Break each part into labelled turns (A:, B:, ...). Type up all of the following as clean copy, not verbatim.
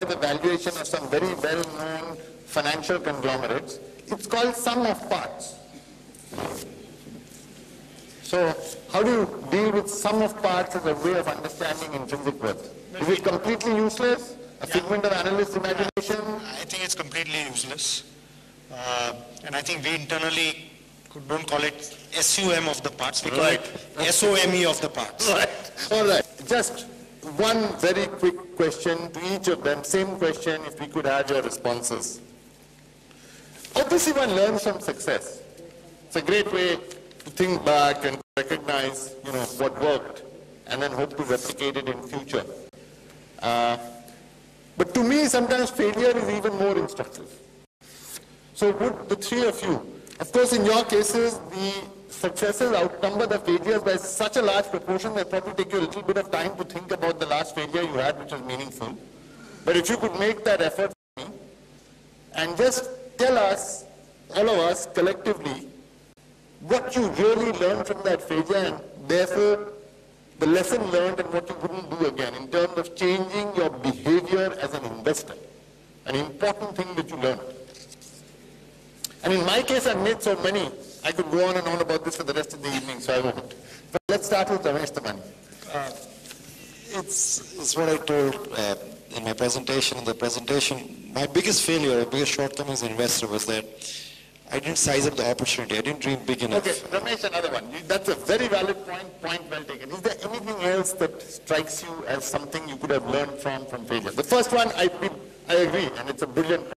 A: the valuation of some very well-known financial conglomerates. It's called sum of parts. So how do you deal with sum of parts as a way of understanding intrinsic worth? Is it completely useless? A figment of analyst's imagination?
B: I think it's completely useless. And I think we internally don't call it SUM of the parts, we call it SOME of the parts.
A: Right. All right. Just one very quick question to each of them. Same question, if we could have your responses. Obviously, one learns from success. It's a great way to think back and recognize, what worked, and then hope to replicate it in future. But to me, sometimes failure is even more instructive. So would the three of you, of course, in your cases, the successes outnumber the failures by such a large proportion that it probably take you a little bit of time to think about the last failure you had, which was meaningful. But if you could make that effort for me, and just tell us, all of us, collectively, what you really learned from that failure, and therefore the lesson learned and what you wouldn't do again in terms of changing your behavior as an investor. An important thing that you learned. And in my case, I've made so many, I could go on and on about this for the rest of the evening, so I won't. But let's start with Ramesh Damani.
C: It's what I told in my presentation. In the presentation, my biggest failure, biggest shortcoming as an investor was that I didn't size up the opportunity. I didn't dream big enough.
A: Okay, Ramesh, another one. That's a very valid point well taken. Is there anything else that strikes you as something you could have learned from failure? The first one, I agree, and it's a brilliant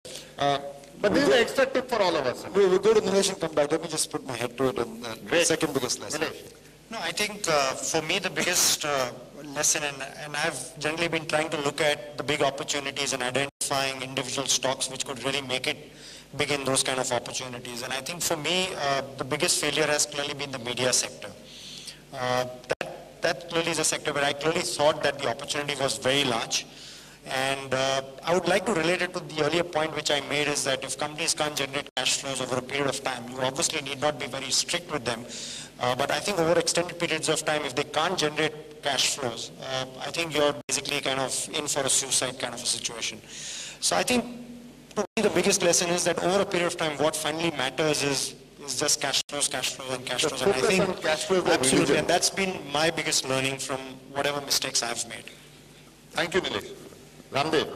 A: but this is an extra tip for all of us.
C: We'll go to Nilesh and come back. Let me just put my head to it on the second biggest lesson.
B: No, I think for me the biggest lesson, and I've generally been trying to look at the big opportunities and identifying individual stocks which could really make it big in those kind of opportunities. And I think for me, the biggest failure has clearly been the media sector. That clearly is a sector where I clearly thought that the opportunity was very large. And I would like to relate it to the earlier point which I made, is that if companies can't generate cash flows over a period of time, you obviously need not be very strict with them. But I think over extended periods of time, if they can't generate cash flows, I think you're basically kind of in for a suicide kind of a situation. So I think to me the biggest lesson is that over a period of time, what finally matters is just cash flows, and cash flows. And I think absolutely, and that's been my biggest learning from whatever mistakes I've made.
A: Thank you, Nilesh. Ramdev.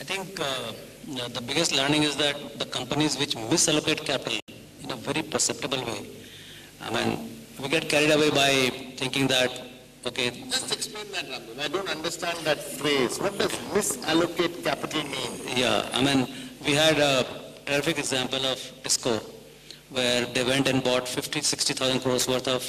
D: I think the biggest learning is that the companies which misallocate capital in a very perceptible way. I mean, we get carried away by thinking that, okay.
A: Just explain that, Ramdev. I don't understand that phrase. What does misallocate capital mean?
D: Yeah, I mean, we had a terrific example of Tisco, where they went and bought 50-60,000 crores worth of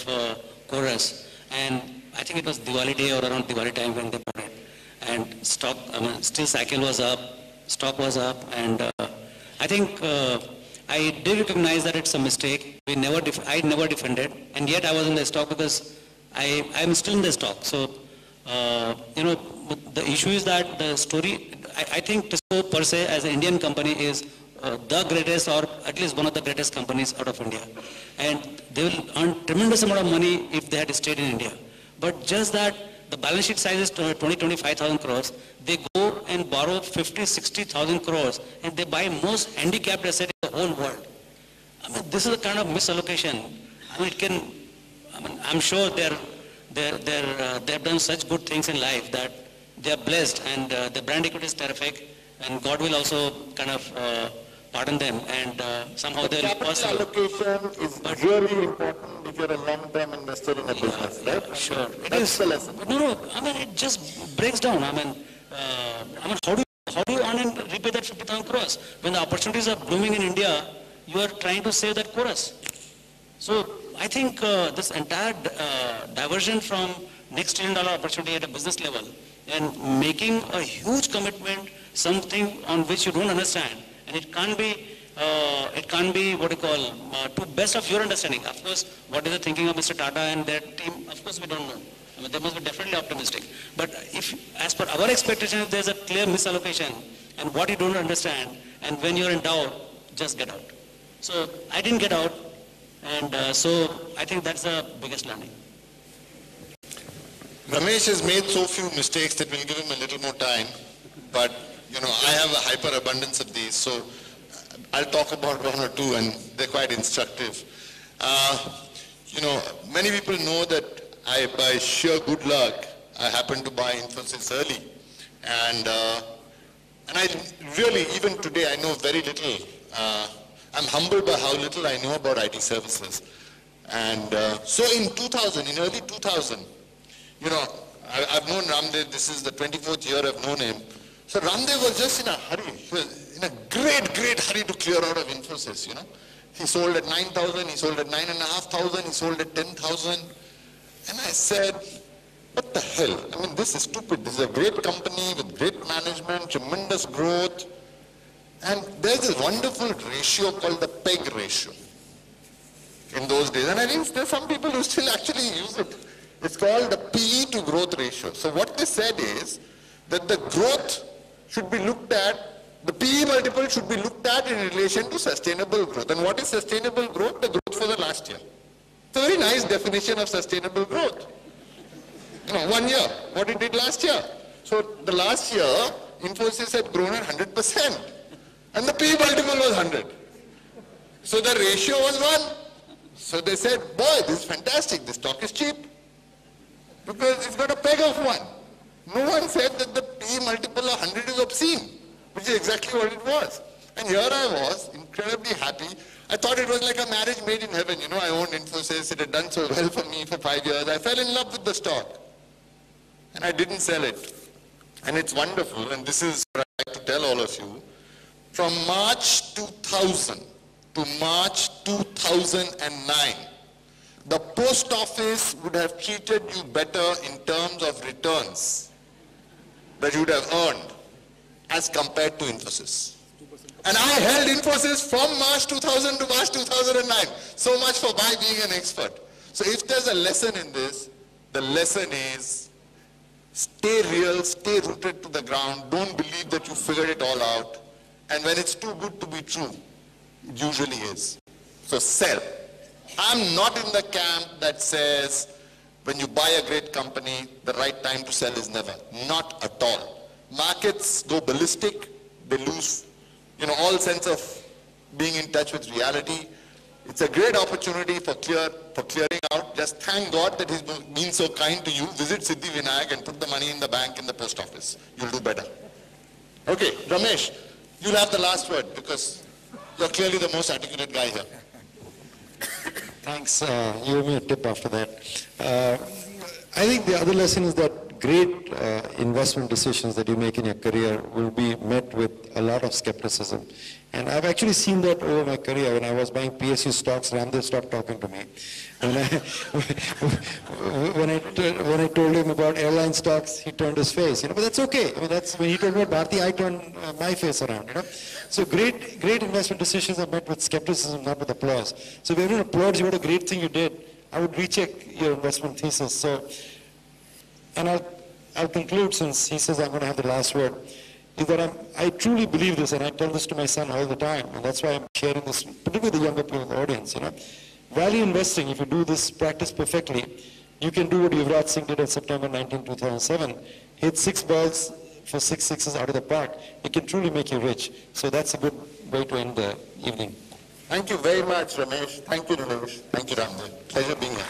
D: Chorus, and I think it was Diwali day or around Diwali time when they bought it. And stock, I mean, still cycle was up, stock was up, and I think I did recognize that it's a mistake. I never defended, and yet I was in the stock because I'm still in the stock. So, the issue is that the story, I think Tisco per se as an Indian company is the greatest, or at least one of the greatest companies out of India. And they will earn tremendous amount of money if they had stayed in India. But just that the balance sheet size is 20-25,000 crores. They go and borrow 50-60,000 crores and they buy most handicapped asset in the whole world. I mean, this is a kind of misallocation. I mean, it can. I mean, I'm sure they have done such good things in life that they are blessed, and the brand equity is terrific, and God will also kind of pardon them, and somehow they will
A: capital allocation is really important if you're a long-term investor in a business, right?
D: Sure.
A: That's the lesson.
D: No, I mean, it just breaks down. I mean, how do you earn and repay that 50,000 crores? When the opportunities are blooming in India, you are trying to save that chorus. So I think this entire diversion from next $1 trillion opportunity at a business level and making a huge commitment, something on which you don't understand, and it can't be what you call to best of your understanding. Of course, what is the thinking of Mr. Tata and their team? Of course, we don't know. I mean, they must be definitely optimistic. But if, as per our expectation, if there's a clear misallocation and what you don't understand, and when you're in doubt, just get out. So I didn't get out, and so I think that's the biggest learning.
A: Ramesh has made so few mistakes that we'll give him a little more time, but I have a hyperabundance of these, so I'll talk about one or two, and they're quite instructive. Many people know that by sheer good luck, I happened to buy Infosys early. And I really, even today, I know very little. I'm humbled by how little I know about IT services. And so in 2000, in early 2000, I've known Ramdev, this is the 24th year I've known him. So Ramdev was just in a hurry. He was in a great hurry to clear out of Infosys, He sold at 9,000, he sold at 9,500, he sold at 10,000. And I said, what the hell? I mean, this is stupid. This is a great company with great management, tremendous growth. And there's this wonderful ratio called the PEG ratio in those days. And I think there's some people who still actually use it. It's called the PE to growth ratio. So what they said is that the growth should be looked at, the PE multiple should be looked at in relation to sustainable growth. And what is sustainable growth? The growth for the last year. It's a very nice definition of sustainable growth. 1 year, what it did last year. So the last year, Infosys had grown at 100%. And the PE multiple was 100. So the ratio was 1. So they said, boy, this is fantastic. This stock is cheap. Because it's got a PEG of 1. No one said that the PE multiple of 100 is obscene, which is exactly what it was. And here I was, incredibly happy. I thought it was like a marriage made in heaven. I owned Infosys. It had done so well for me for 5 years. I fell in love with the stock. And I didn't sell it. And it's wonderful. And this is what I'd like to tell all of you. From March 2000 to March 2009, the post office would have treated you better in terms of returns that you would have earned as compared to Infosys. And I held Infosys from March 2000 to March 2009. So much for my being an expert. So if there's a lesson in this, the lesson is stay real, stay rooted to the ground. Don't believe that you figured it all out. And when it's too good to be true, it usually is. So sell. I'm not in the camp that says when you buy a great company, the right time to sell is never. Not at all. Markets go ballistic. They lose, all sense of being in touch with reality. It's a great opportunity for clearing out. Just thank God that he's been so kind to you. Visit Siddhivinayak and put the money in the bank in the post office. You'll do better. Okay, Ramesh, you'll have the last word because you're clearly the most articulate guy here.
C: Thanks. You owe me a tip after that. I think the other lesson is that great investment decisions that you make in your career will be met with a lot of skepticism. And I've actually seen that over my career. When I was buying PSU stocks, Ramdev stopped talking to me. When I told him about airline stocks, he turned his face. But that's okay. That's when he told me about Bharti, I turned my face around. So great investment decisions are met with skepticism, not with applause. So if everyone applauds you, what a great thing you did, I would recheck your investment thesis. So, and I'll conclude, since he says I'm going to have the last word, is that I truly believe this, and I tell this to my son all the time, and that's why I'm sharing this, particularly the younger people in the audience. Value investing, if you do this practice perfectly, you can do what Yuvraj Singh did on September 19, 2007, hit 6 balls for 6 sixes out of the park. It can truly make you rich. So that's a good way to end the evening.
A: Thank you very much, Ramesh. Thank you, Nilesh. Thank you, Ramdev. Pleasure being here.